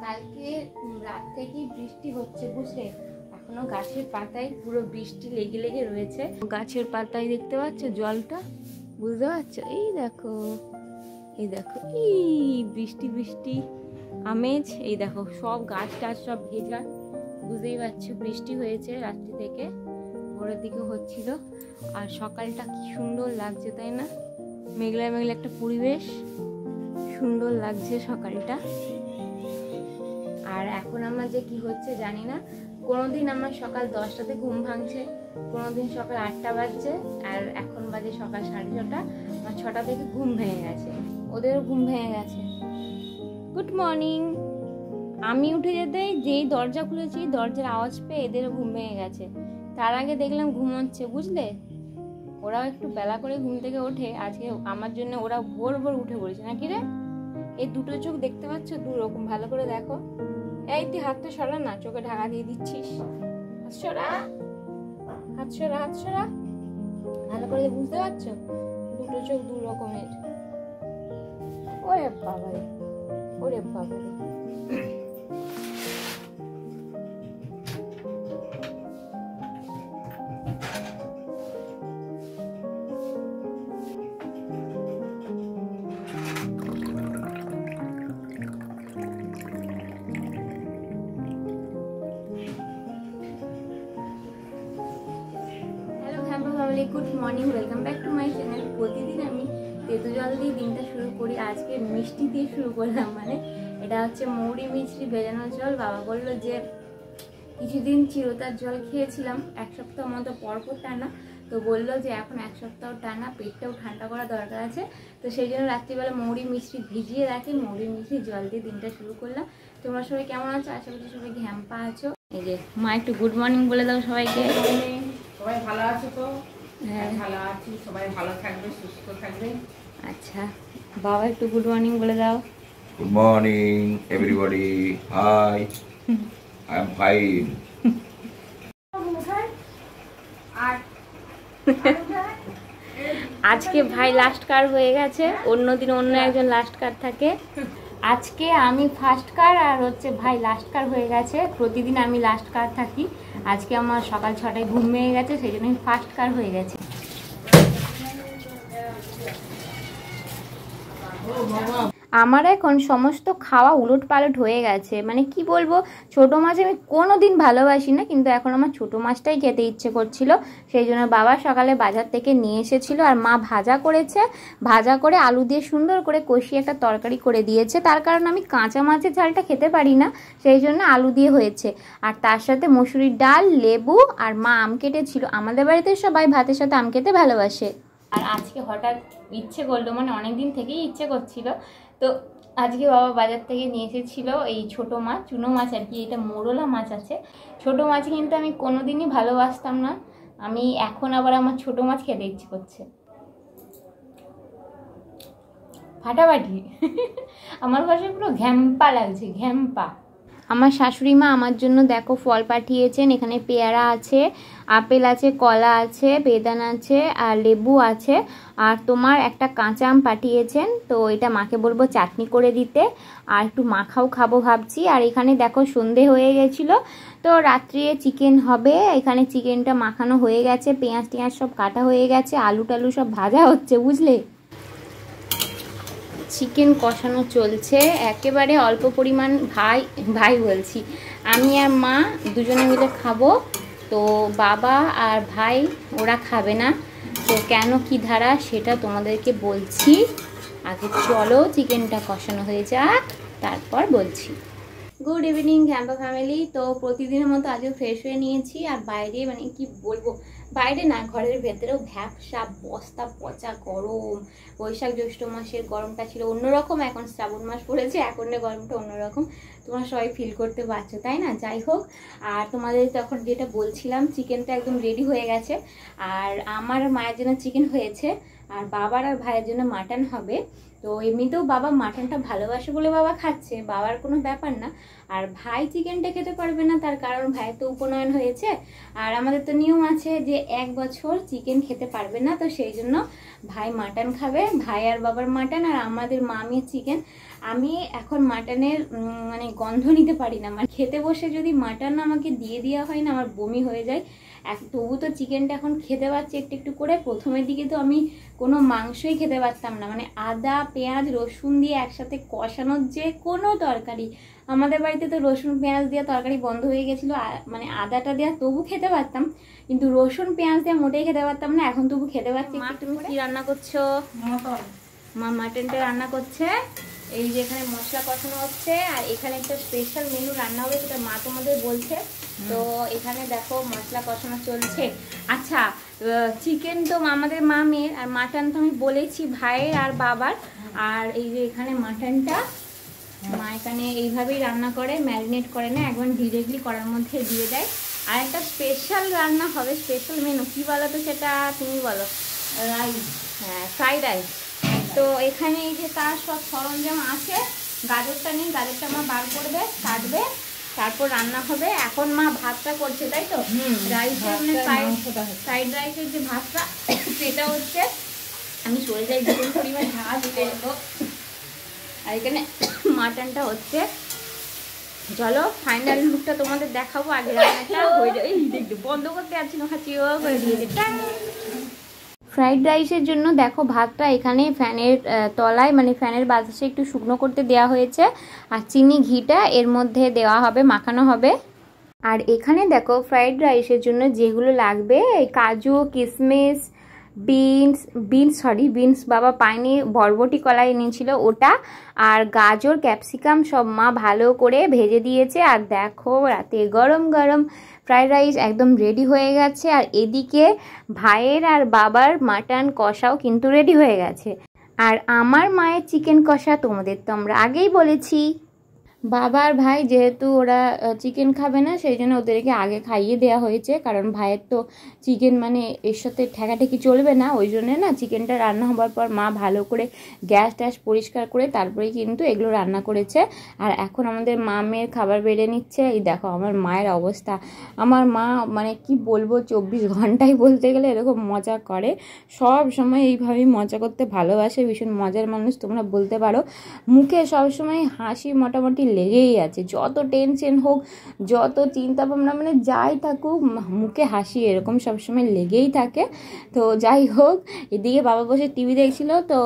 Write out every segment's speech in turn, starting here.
কালকে রাত থেকেই বৃষ্টি হচ্ছে বুঝলে, এখনো গাছের পাতায় পুরো বৃষ্টি লেগে লেগে রয়েছে। গাছের পাতায় দেখতে পাচ্ছ জলটা, বুঝতে পারছো? এই দেখো, এই দেখো, এই বৃষ্টি বৃষ্টি আমেজ। এই দেখো সব গাছ টাছ সব ভেজা, বুঝতেই পারছো বৃষ্টি হয়েছে রাত্রি থেকে, ভোরের দিকে হচ্ছিল। আর সকালটা কি সুন্দর লাগছে তাই না? মেঘলা মেঘলা একটা পরিবেশ, সুন্দর লাগছে সকালটা। আর এখন আমার যে কি হচ্ছে জানি না, কোনোদিন আমার সকাল 10টাতে ঘুম ভাঙছে, কোনোদিন সকাল 8টা বাজছে, আর এখন বাজে সকাল 6:30। আমার 6টা থেকে ঘুম ভেঙে গেছে, ওদেরও ঘুম ভেঙে গেছে। Good morning. আমি উঠে যেতে যেই দরজা খুলেছি, দরজার আওয়াজ পেয়ে এদেরও ঘুম ভেঙে গেছে। তার আগে দেখলাম ঘুমোচ্ছে বুঝলে। ওরাও একটু বেলা করে ঘুম থেকে ওঠে, আজকে আমার জন্য ওরা ভোর ভোর উঠে পড়েছে নাকি রে। এই দুটো চোখ দেখতে পাচ্ছ দুরকম, ভালো করে দেখো। এই তুই হাতটা সরা না, চোখে ঢাকা দিয়ে দিচ্ছিস। হাত সরা, হাত সরা, হাত সরা, ভালো করে বুঝতে পারছো? দুটো চোখ দু রকমের। ওরে বাবারে, ওরে বাবারে। Good morning, welcome back to my channel. প্রতিদিন আমি তেঁতু জল দিয়ে দিনটা শুরু করি, আজকে মিষ্টি দিয়ে শুরু করলাম। মানে এটা হচ্ছে মৌরি মিষ্টি ভেজানো জল। বাবা বললো যে কিছুদিন চিরতার জল খেয়েছিলাম 1 সপ্তাহ মতো পরপর টানা, তো বললো যে এখন 1 সপ্তাহ টানা পেটটাও ঠান্ডা করা দরকার আছে। তো সেই জন্য রাত্রিবেলা মৌরি মিষ্টি ভিজিয়ে রাখি, মৌরি মিষ্টি জল দিয়ে দিনটা শুরু করলাম। তোমরা সবাই কেমন আছো? আশা করছি সবাই ঘ্যাম্পা আছো। এই যে মা একটু গুড মর্নিং বলে দাও সবাইকে। সবাই ভালো আছো তো? হ্যাঁ ভালো আছি, সবাই ভালো থাকবে, সুস্থ থাকবে। আচ্ছা বাবা একটু গুড মর্নিং বলে দাও। Good morning everybody, hi, I am fine. আজকে ভাই লাস্ট কার হয়ে গেছে, অন্যদিন অন্য একজন লাস্ট কার থাকে। আজকে আমি ফার্স্ট কার আর হচ্ছে ভাই লাস্ট কার হয়ে গেছে। প্রতিদিন আমি লাস্ট কার থাকি, আজকে আমার সকাল 6টায় ঘুম ভেঙে গেছে, সেই জন্য ফার্স্ট কার হয়ে গেছে। আমার এখন সমস্ত খাওয়া উলট পালট হয়ে গেছে। মানে কি বলবো, ছোট মাছ আমি কোনো দিন ভালোবাসি না, কিন্তু এখন আমার ছোট মাছটাই খেতে ইচ্ছে করছিল। সেই জন্য বাবা সকালে বাজার থেকে নিয়ে এসেছিল, আর মা ভাজা করেছে। ভাজা করে আলু দিয়ে সুন্দর করে কষিয়ে একটা তরকারি করে দিয়েছে। তার কারণ আমি কাঁচা মাছের ঝালটা খেতে পারি না, সেই জন্য আলু দিয়ে হয়েছে। আর তার সাথে মসুরির ডাল, লেবু, আর মা আম কেটেছিল। আমাদের বাড়িতে সবাই ভাতের সাথে আম খেতে ভালোবাসে। আর আজকে হঠাৎ ইচ্ছে করলো, মানে অনেকদিন থেকেই ইচ্ছে করছিল, তো আজকে বাবা বাজার থেকে নিয়ে এসেছিল এই ছোটো মাছ, চুনো মাছ আর কি। এটা মোরলা মাছ আছে। ছোটো মাছ কিন্তু আমি কোনোদিনই ভালোবাসতাম না, আমি এখন আবার আমার ছোটো মাছ খেতে ইচ্ছে করছে। ফাটাফাটি। আমার ভাষায় পুরো ঘ্যাম্পা লাগছে, ঘ্যাম্পা। আমার শাশুড়ি মা আমার জন্য দেখো ফল পাঠিয়েছেন। এখানে পেয়ারা আছে, আপেল আছে, কলা আছে, বেদানা আছে, আর লেবু আছে, আর তোমার একটা কাঁচা আম পাঠিয়েছেন। তো এটা মাকে বলবো চাটনি করে দিতে, আর একটু মাখাও খাবো ভাবছি। আর এখানে দেখো সন্ধে হয়ে গেছিলো, তো রাত্রে চিকেন হবে। এখানে চিকেনটা মাখানো হয়ে গেছে, পেঁয়াজ টেঁয়াজ সব কাটা হয়ে গেছে, আলু টালু সব ভাজা হচ্ছে বুঝলে। চিকেন কষানো চলছে একেবারে অল্প পরিমাণ। ভাই বলছি, আমি আর মা দুজনে মিলে খাবো। তো বাবা আর ভাই ওরা খাবে না, তো কেন কি ধারা সেটা তোমাদেরকে বলছি। আগে চলো চিকেনটা কষানো হয়ে যাক, তারপর বলছি। গুড ইভিনিং ঘ্যাম্পা ফ্যামিলি। তো প্রতিদিনের মতো আজও ফ্রেশ হয়ে নিয়েছি। আর বাইরে মানে কি বলবো, বাইরে না ঘরের ভেতরেও ভ্যাপসা বস্তা পচা গরম। বৈশাখ জ্যৈষ্ঠ মাসের গরমটা ছিল অন্যরকম, এখন শ্রাবণ মাস পড়েছে, এখন গরমটা অন্যরকম। তোমরা সবাই ফিল করতে পারছো তাই না? যাই হোক, আর তোমাদের তখন যেটা বলছিলাম, চিকেনটা একদম রেডি হয়ে গেছে। আর আমার মায়ের জন্য চিকেন হয়েছে, আর বাবার আর ভাইয়ের জন্য মাটন হবে। তো এমনিতেও বাবা মাটনটা ভালোবাসে বলে বাবা খাচ্ছে, বাবার কোনো ব্যাপার না। আর ভাই চিকেনটা খেতে পারবে না, তার কারণ ভাইয়ের তো উপনয়ন হয়েছে। আর আমাদের তো নিয়ম আছে যে 1 বছর চিকেন খেতে পারবে না, তো সেই জন্য ভাই মাটন খাবে। ভাই আর বাবার মাটন, আর আমাদের মামির চিকেন। আমি এখন মাটনের মানে গন্ধ নিতে পারি না, মানে খেতে বসে যদি মাটন আমাকে দিয়ে দেওয়া হয় না আমার বমি হয়ে যায়। তবু তো চিকেনটা এখন খেতে পারছি একটু একটু করে। প্রথমের দিকে তো আমি কোনো মাংসই খেতে পারতাম না, মানে আদা পেঁয়াজ রসুন দিয়ে একসাথে কষানোর যে কোনো তরকারি, আমাদের বাড়িতে তো রসুন পেঁয়াজ দিয়ে তরকারি বন্ধ হয়ে গেছিলো, মানে আদাটা দেওয়া তবু খেতে পারতাম, কিন্তু রসুন পেঁয়াজ দিয়ে মোটেই খেতে পারতাম না। এখন তবু খেতে পারছি। মা তুমি কি রান্না করছো? মা মাটনটা রান্না করছে, এই যে এখানে মশলা কষানো হচ্ছে, আর এখানে একটা স্পেশাল মেনু রান্না হবে সেটা মা তোমাদের বলছে। তো এখানে দেখো মশলা কষানো চলছে। আচ্ছা, চিকেন তো আমাদের মা মেয়ের, আর মাটন তো আমি বলেছি ভাইয়ের আর বাবার। আর এই যে এখানে মাটনটা মা এখানে এইভাবেই রান্না করে, ম্যারিনেট করে না, একবার ডিরেক্টলি করার মধ্যে দিয়ে দেয়। আর একটা স্পেশাল রান্না হবে, স্পেশাল মেনু কি বলো তো, সেটা তুমি বলো। রাইস, হ্যাঁ ফ্রাইড রাইস। তো এখানে এই যে তার সব সরঞ্জাম আছে, গাজরটা নেই, গাজরটা মা বার করবে, কাটবে, তারপর রান্না হবে। এখন মা ভাতটা করছে, তাই তো? রাইসের মানে ফ্রাইড রাইসের যে ভাতটা সেটা হচ্ছে, আমি সরে যাই দুটো পরিমাণ ঝাল করবো। আর এখানে মাটনটা হচ্ছে। চলো ফাইনাল লুকটা তোমাদের দেখাবো, আগে রান্নাটা হয়ে যায়। দেখতে বন্ধ করতে পারছি না, খাচ্ছি ও করে দিয়েছে। ফ্রাইড রাইসের জন্য দেখো ভাতটা এখানে ফ্যানের তলায়, মানে ফ্যানের বাতাসে একটু শুকনো করতে দেওয়া হয়েছে, আর চিনি ঘিটা এর মধ্যে দেওয়া হবে, মাখানো হবে। আর এখানে দেখো ফ্রাইড রাইসের জন্য যেগুলো লাগবে, কাজু কিশমিশ, বিনস বাবা পায়নি, বরবটি কলাই এনেছিল ওটা, আর গাজর ক্যাপসিকাম সব মা ভালো করে ভেজে দিয়েছে। আর দেখো রাতে গরম গরম ফ্রাইড রাইস একদম রেডি হয়ে গেছে। আর এদিকে ভাইয়ের আর বাবার মাটন কষাও কিন্তু রেডি হয়ে গেছে। আর আমার মায়ের চিকেন কষা তোমাদের তো আমরা আগেই বলেছি। বাবা আর ভাই যেহেতু ওরা চিকেন খাবে না, সেই জন্য ওদেরকে আগে খাইয়ে দেওয়া হয়েছে, কারণ ভাইয়ের তো চিকেন মানে এর সাথে ঠেকাঠেকি চলবে না, ওই জন্যে না চিকেনটা রান্না হবার পর মা ভালো করে গ্যাস ট্যাস পরিষ্কার করে তারপরে কিন্তু এগুলো রান্না করেছে। আর এখন আমাদের মা মেয়ের খাবার বেড়ে নিচ্ছে। এই দেখো আমার মায়ের অবস্থা, আমার মা মানে কি বলবো 24 ঘন্টায় বলতে গেলে এরকম মজা করে, সব সময় এইভাবেই মজা করতে ভালোবাসে, ভীষণ মজার মানুষ তোমরা বলতে পারো। মুখে সবসময় হাসি মোটামুটি লেগেই আছে, যত টেনশন হোক, যত চিন্তা ভাবনা মানে যাই থাকুক, মুখে হাসি এরকম সবসময় লেগেই থাকে। তো যাই হোক, এদিকে বাবা বসে টিভি দেখছিল, তো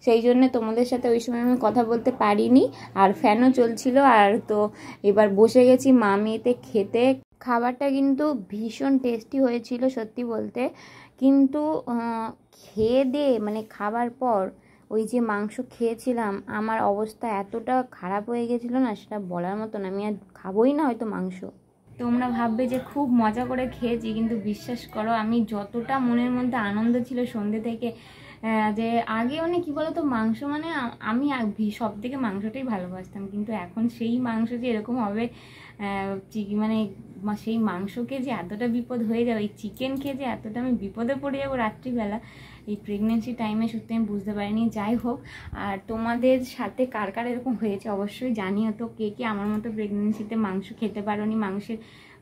সেই জন্য তোমাদের সাথে ওই সময় আমি কথা বলতে পারিনি, আর ফ্যানও চলছিল। আর তো এবার বসে গেছি মা মেয়েতে খেতে। খাবারটা কিন্তু ভীষণ টেস্টি হয়েছিল সত্যি বলতে, কিন্তু খেয়ে দিয়ে মানে খাবার পর ওই যে মাংস খেয়েছিলাম, আমার অবস্থা এতটা খারাপ হয়ে গেছিলো না, সেটা বলার মতো না, আমি আর খাবোই না হয়তো মাংস। তোমরা ভাববে যে খুব মজা করে খেয়েছি, কিন্তু বিশ্বাস করো আমি যতটা মনের মধ্যে আনন্দ ছিল সন্ধ্যে থেকে, যে আগে মানে কি বলতো মাংস মানে আমি সব থেকে মাংসটাই ভালোবাসতাম, কিন্তু এখন সেই মাংস যে এরকম হবে, মানে সেই মাংসকে যে এতটা বিপদ হয়ে যাবে, এই চিকেন খেয়ে যে এতটা আমি বিপদে পড়ে যাবো রাত্রিবেলা, এই প্রেগনেন্সি টাইমে সত্যি আমি বুঝতে পারিনি। যাই হোক, আর তোমাদের সাথে কার কার এরকম হয়েছে অবশ্যই জানিও তো, কে কে আমার মতো প্রেগনেন্সিতে মাংস খেতে পারোনি, মাংসের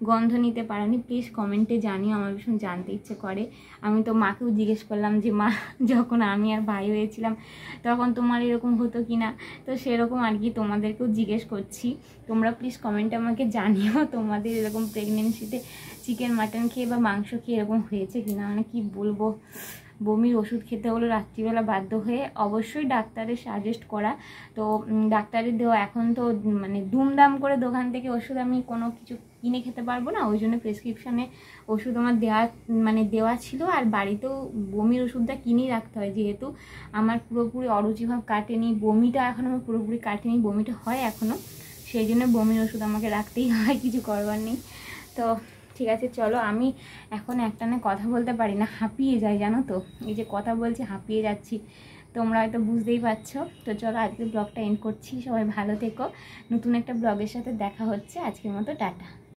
গন্ধ নিতে পারোনি, প্লিজ কমেন্টে জানিও, আমার ভীষণ জানতে ইচ্ছে করে। আমি তো মাকেও জিজ্ঞেস করলাম যে মা, যখন আমি আর ভাই হয়েছিলাম তখন তোমার এরকম হতো কি না, তো সেরকম আর কি তোমাদেরকেও জিজ্ঞেস করছি। তোমরা প্লিজ কমেন্টে আমাকে জানিও তোমাদের এরকম প্রেগনেন্সিতে চিকেন মাটন খেয়ে বা মাংস খেয়ে এরকম হয়েছে কিনা। মানে কি বলবো, বমির ওষুধ খেতে হলো রাত্রিবেলা বাধ্য হয়ে, অবশ্যই ডাক্তারের সাজেস্ট করা। তো ডাক্তারের দেওয়া, এখন তো মানে দুমদাম করে দোকান থেকে ওষুধ আমি কোনো কিছু কিনে খেতে পারবো না, ওই জন্য প্রেসক্রিপশানে ওষুধ আমার দেওয়া ছিল। আর বাড়িতেও বমির ওষুধটা কিনেই রাখতে হয়, যেহেতু আমার পুরোপুরি অরুচিভাব কাটেনি, বমিটা এখন আমার পুরোপুরি কাটেনি, বমিটা হয় এখনও, সেই জন্য বমির ওষুধ আমাকে রাখতেই হয়, কিছু করবার নেই। তো ঠিক আছে চলো, আমি এখন একটানে কথা বলতে পারি না, হাঁপিয়ে যাই জানো তো, এই যে কথা বলছি হাঁপিয়ে যাচ্ছি, তোমরা হয়তো বুঝতেই পারছো। তো চলো আজকে ব্লগটা এন্ড করছি, সবাই ভালো থেকো, নতুন একটা ব্লগের সাথে দেখা হচ্ছে, আজকের মতো টাটা।